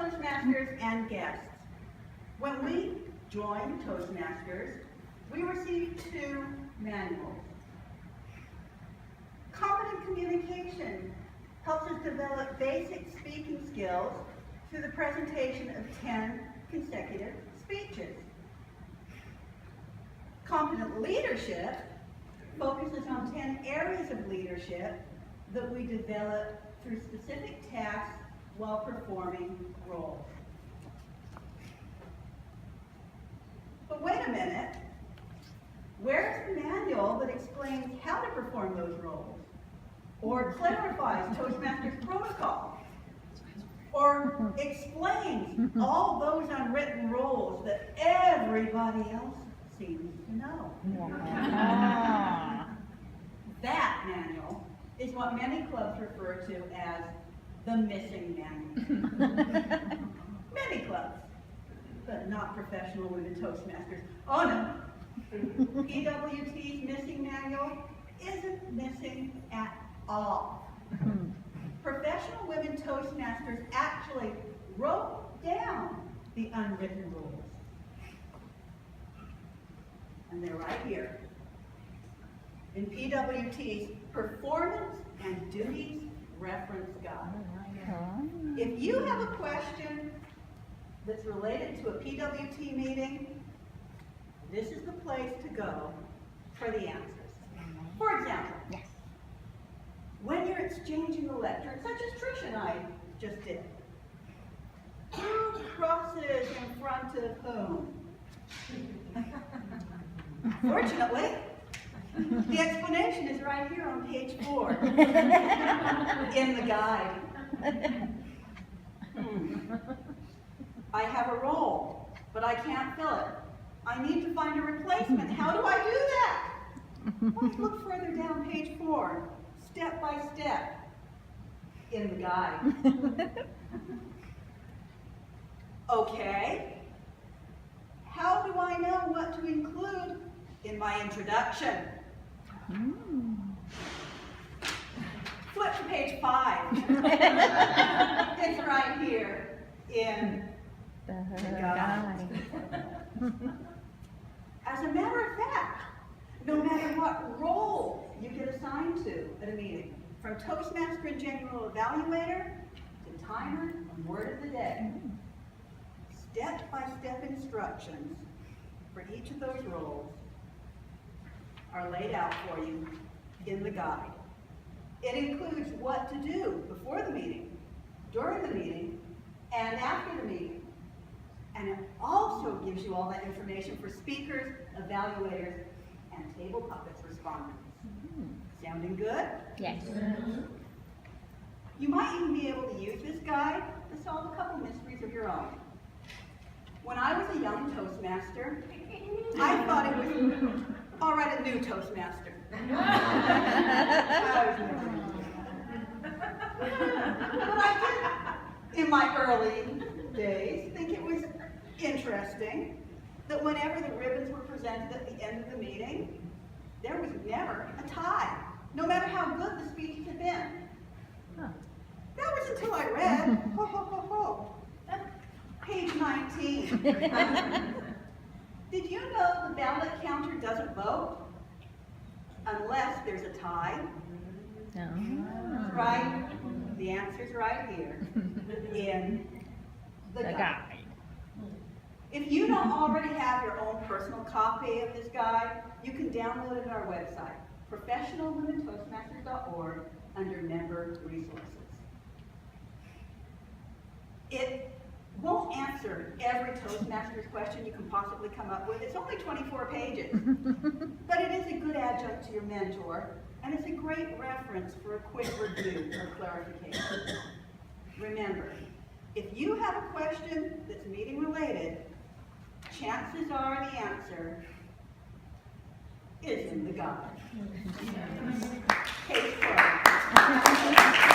Toastmasters and guests. When we joined Toastmasters, we received 2 manuals. Competent communication helps us develop basic speaking skills through the presentation of 10 consecutive speeches. Competent leadership focuses on 10 areas of leadership that we develop through specific tasks while performing roles. But wait a minute, where's the manual that explains how to perform those roles? Or clarifies Toastmasters protocol? Or explains all those unwritten rules that everybody else seems to know? That manual is what many clubs refer to as the missing manual. Many clubs, but not professional women Toastmasters. Oh no, PWT's missing manual isn't missing at all. Professional women Toastmasters actually wrote down the unwritten rules. And they're right here in PWT's Performance and Duties Reference Guide. If you have a question that's related to a PWT meeting, this is the place to go for the answers. For example, when you're exchanging a lecture, such as Trish and I just did, who crosses in front of whom? Fortunately, the explanation is right here on page 4 in the guide. I have a role, but I can't fill it. I need to find a replacement. How do I do that? Let's look further down page 4, step by step, in the guide. Okay, how do I know what to include in my introduction? Flip to page 5. It's right here in the guide. As a matter of fact, no matter what role you get assigned to at a meeting, from Toastmaster and General Evaluator to Timer and Word of the Day, step-by-step instructions for each of those roles are laid out for you in the guide. It includes what to do before the meeting, during the meeting, and after the meeting. And it also gives you all that information for speakers, evaluators, and table puppets respondents. Sounding good? Yes. You might even be able to use this guide to solve a couple mysteries of your own. When I was a young Toastmaster, I thought it was, all right, a new Toastmaster. But I did, in my early days, think it was interesting that whenever the ribbons were presented at the end of the meeting, there was never a tie, no matter how good the speeches had been. That was until I read, page 19. Did you know the ballot counter doesn't vote unless there's a tie? No. Right? The answer's right here in the guide. If you don't already have your own personal copy of this guide, you can download it at our website, professionalwomentoastmasters.org, under Member Resources. It won't answer every Toastmasters question you can possibly come up with. It's only 24 pages. But it is a good adjunct to your mentor, and it's a great reference for a quick review or clarification. Remember, if you have a question that's meeting related, chances are the answer is in the guide. Page 12.